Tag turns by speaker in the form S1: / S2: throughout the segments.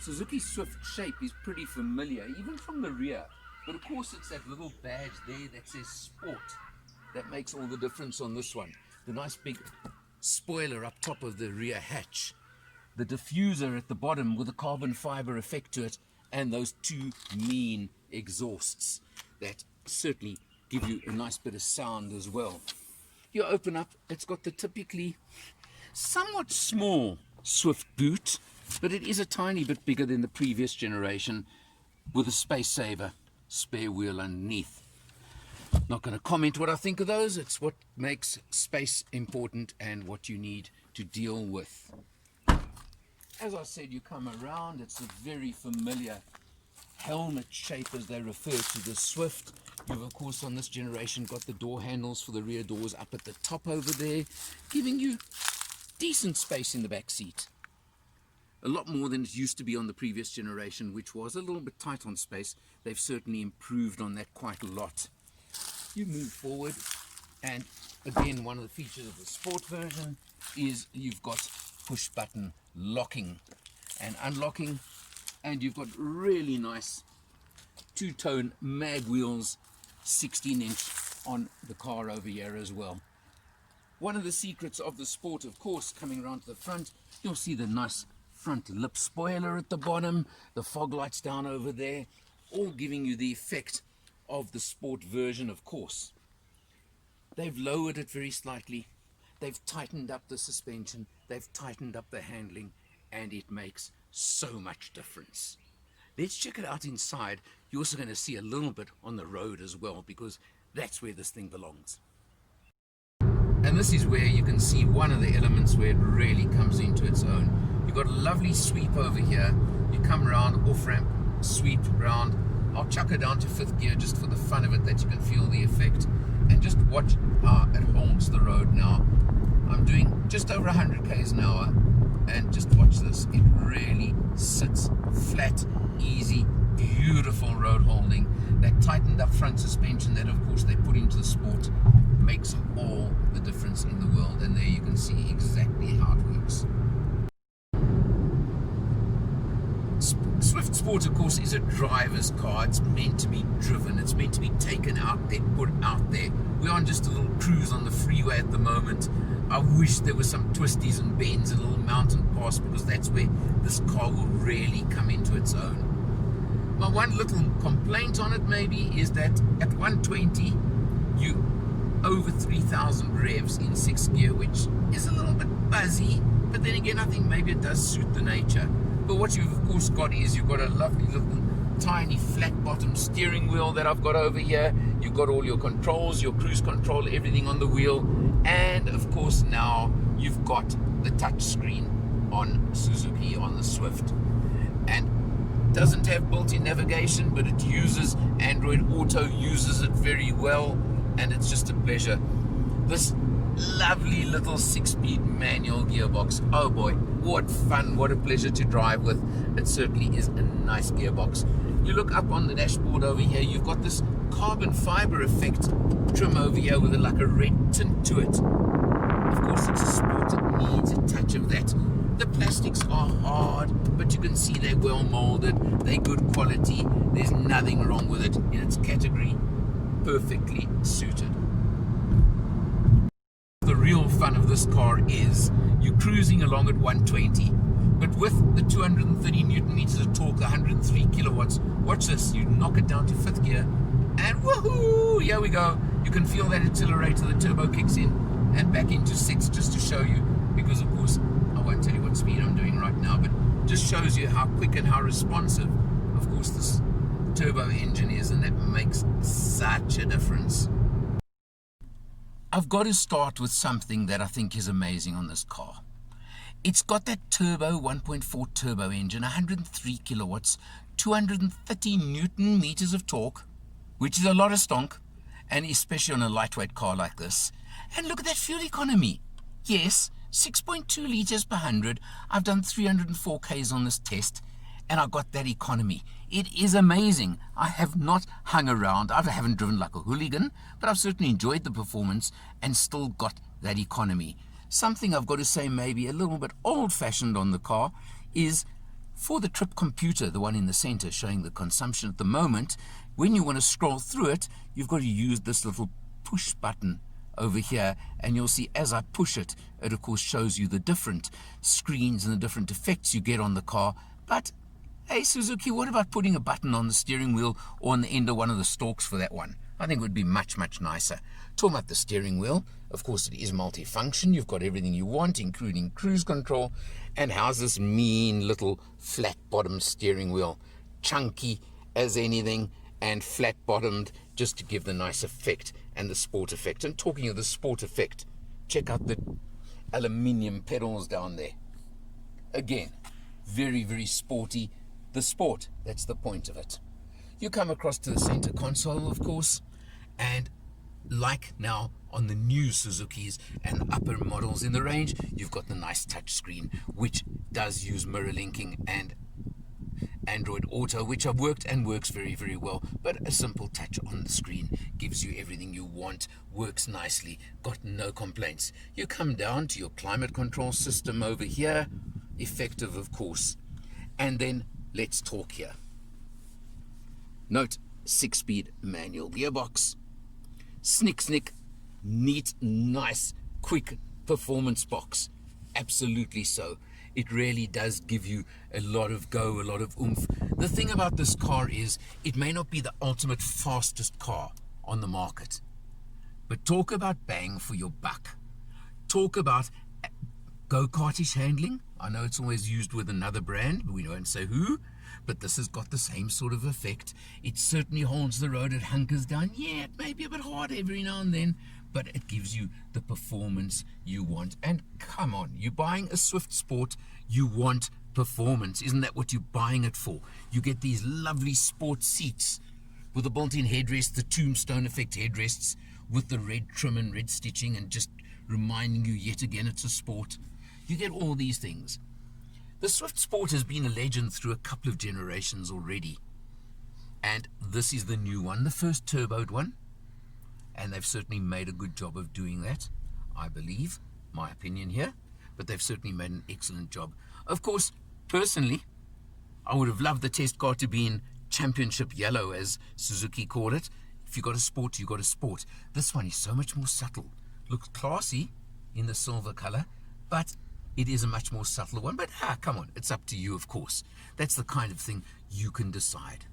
S1: Suzuki Swift shape is pretty familiar, even from the rear. But of course it's that little badge there that says Sport that makes all the difference on this one. The nice big spoiler up top of the rear hatch, the diffuser at the bottom with a carbon fibre effect to it, and those two mean exhausts that certainly give you a nice bit of sound as well. You open up, it's got the typically somewhat small Swift boot, but it is a tiny bit bigger than the previous generation, with a space saver spare wheel underneath. Not going to comment what I think of those. It's what makes space important and what you need to deal with. As I said, you come around, it's a very familiar helmet shape as they refer to the Swift. You've of course on this generation got the door handles for the rear doors up at the top over there, giving you decent space in the back seat. A lot more than it used to be on the previous generation, which was a little bit tight on space. They've certainly improved on that quite a lot. You move forward, and again, one of the features of the Sport version is you've got push button locking and unlocking, and you've got really nice two-tone mag wheels, 16-inch on the car over here as well. One of the secrets of the Sport, of course, coming around to the front, you'll see the nice front lip spoiler at the bottom, the fog lights down over there, all giving you the effect of the Sport version, of course. They've lowered it very slightly, they've tightened up the suspension, they've tightened up the handling, and it makes so much difference. Let's check it out inside. You're also going to see a little bit on the road as well, because that's where this thing belongs. And this is where you can see one of the elements where it really comes into its own. You've got a lovely sweep over here. You come around, off ramp, sweep round. I'll chuck her down to 5th gear just for the fun of it, that you can feel the effect. And just watch how it holds the road now. I'm doing just over 100 k's an hour, and just watch this. It really sits flat, easy, beautiful road holding. That tightened up front suspension that of course they put into the Sport makes all the difference in the world, and there you can see exactly how it works. Swift Sport, of course, is a driver's car. It's meant to be driven. It's meant to be taken out there, put out there. We're on just a little cruise on the freeway at the moment. I wish there were some twisties and bends, a little mountain pass, because that's where this car will really come into its own. My one little complaint on it maybe is that at 120, you over 3,000 revs in 6th gear, which is a little bit buzzy, but then again, I think maybe it does suit the nature. But what you've of course got is you've got a lovely little tiny flat bottom steering wheel that I've got over here. You've got all your controls, your cruise control, everything on the wheel, and of course now you've got the touch screen on Suzuki, on the Swift, and doesn't have built-in navigation, but it uses Android Auto, uses it very well, and it's just a pleasure. This lovely little 6-speed manual gearbox, oh boy, what fun, what a pleasure to drive with. It certainly is a nice gearbox. You look up on the dashboard over here, you've got this carbon fibre effect trim over here with like a red tint to it. Of course it's a Sport, it needs a touch of that. The plastics are hard, but you can see they're well molded, they're good quality, there's nothing wrong with it in its category, perfectly suited. The real fun of this car is you're cruising along at 120, but with the 230 newton meters of torque, 103 kilowatts, watch this, you knock it down to 5th gear, and woohoo, here we go. You can feel that accelerator, the turbo kicks in, and back into 6th, just to show you, because of course, I won't tell you what speed I'm doing right now, but just shows you how quick and how responsive, of course, this turbo engine is, and that makes such a difference. I've got to start with something that I think is amazing on this car. It's got that turbo 1.4 turbo engine, 103 kilowatts, 230 newton meters of torque, which is a lot of stonk, and especially on a lightweight car like this. And look at that fuel economy. Yes, 6.2 liters per 100. I've done 304 Ks on this test, and I got that economy. It is amazing. I have not hung around. I haven't driven like a hooligan, but I've certainly enjoyed the performance and still got that economy. Something I've got to say maybe a little bit old-fashioned on the car is For the trip computer, the one in the center showing the consumption at the moment, when you want to scroll through it, you've got to use this little push button over here, and you'll see as I push it, it of course shows you the different screens and the different effects you get on the car. But hey Suzuki, what about putting a button on the steering wheel or on the end of one of the stalks for that one? I think it would be much, much nicer. Talking about the steering wheel, of course it is multifunction. You've got everything you want, including cruise control. And how's this mean little flat-bottomed steering wheel? Chunky as anything and flat-bottomed, just to give the nice effect and the sport effect. And talking of the sport effect, check out the aluminium pedals down there. Again, very, very sporty. The sport, that's the point of it. You come across to the center console, of course, and like now on the new Suzukis and upper models in the range, you've got the nice touch screen, which does use mirror linking and Android Auto, which have worked and works very, very well. But a simple touch on the screen gives you everything you want, works nicely, got no complaints. You come down to your climate control system over here, effective of course, and then let's talk here. Note, 6-speed manual gearbox. Snick, neat, nice, quick performance box. Absolutely so. It really does give you a lot of go, a lot of oomph. The thing about this car is it may not be the ultimate fastest car on the market, but talk about bang for your buck. Talk about go-kartish handling. I know it's always used with another brand, but we won't say who. But this has got the same sort of effect. It certainly holds the road, it hunkers down. Yeah, it may be a bit hard every now and then, but it gives you the performance you want. And come on, you're buying a Swift Sport, you want performance. Isn't that what you're buying it for? You get these lovely sport seats with the built-in headrest, the tombstone effect headrests with the red trim and red stitching, and just reminding you yet again it's a sport. You get all these things. The Swift Sport has been a legend through a couple of generations already. And this is the new one, the first turboed one. And they've certainly made a good job of doing that, I believe. My opinion here. But they've certainly made an excellent job. Of course, personally, I would have loved the test car to be in championship yellow, as Suzuki called it. If you got a sport, you got a sport. This one is so much more subtle. Looks classy in the silver color, but it is a much more subtle one. But come on, it's up to you, of course. That's the kind of thing you can decide.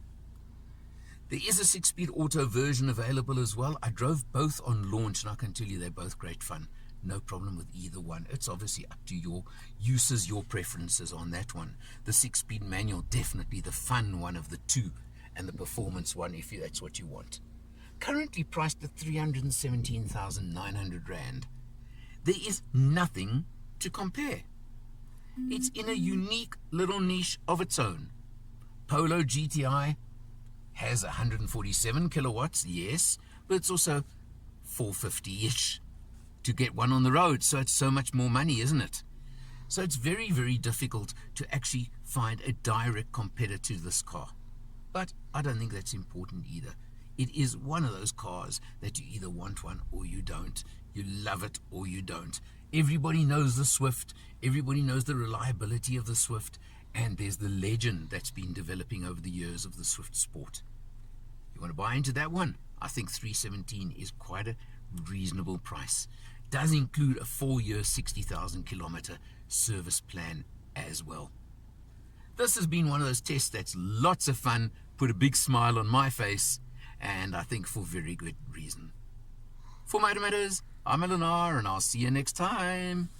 S1: There is a 6-speed auto version available as well. I drove both on launch, and I can tell you they're both great fun. No problem with either one. It's obviously up to your uses, your preferences on that one. The 6-speed manual, definitely the fun one of the two, and the performance one, if that's what you want. Currently priced at 317,900 Rand. There is nothing to compare. It's in a unique little niche of its own. Polo GTI has 147 kilowatts, yes, but it's also 450-ish to get one on the road, so it's so much more money, isn't it? So it's very, very difficult to actually find a direct competitor to this car. But I don't think that's important either. It is one of those cars that you either want one or you don't. You love it or you don't. Everybody knows the Swift. Everybody knows the reliability of the Swift. And there's the legend that's been developing over the years of the Swift Sport. You want to buy into that one? I think 317 is quite a reasonable price. Does include a 4-year, 60,000 kilometer service plan as well. This has been one of those tests that's lots of fun, put a big smile on my face, and I think for very good reason. For Motor Matters, I'm Eleanor, and I'll see you next time.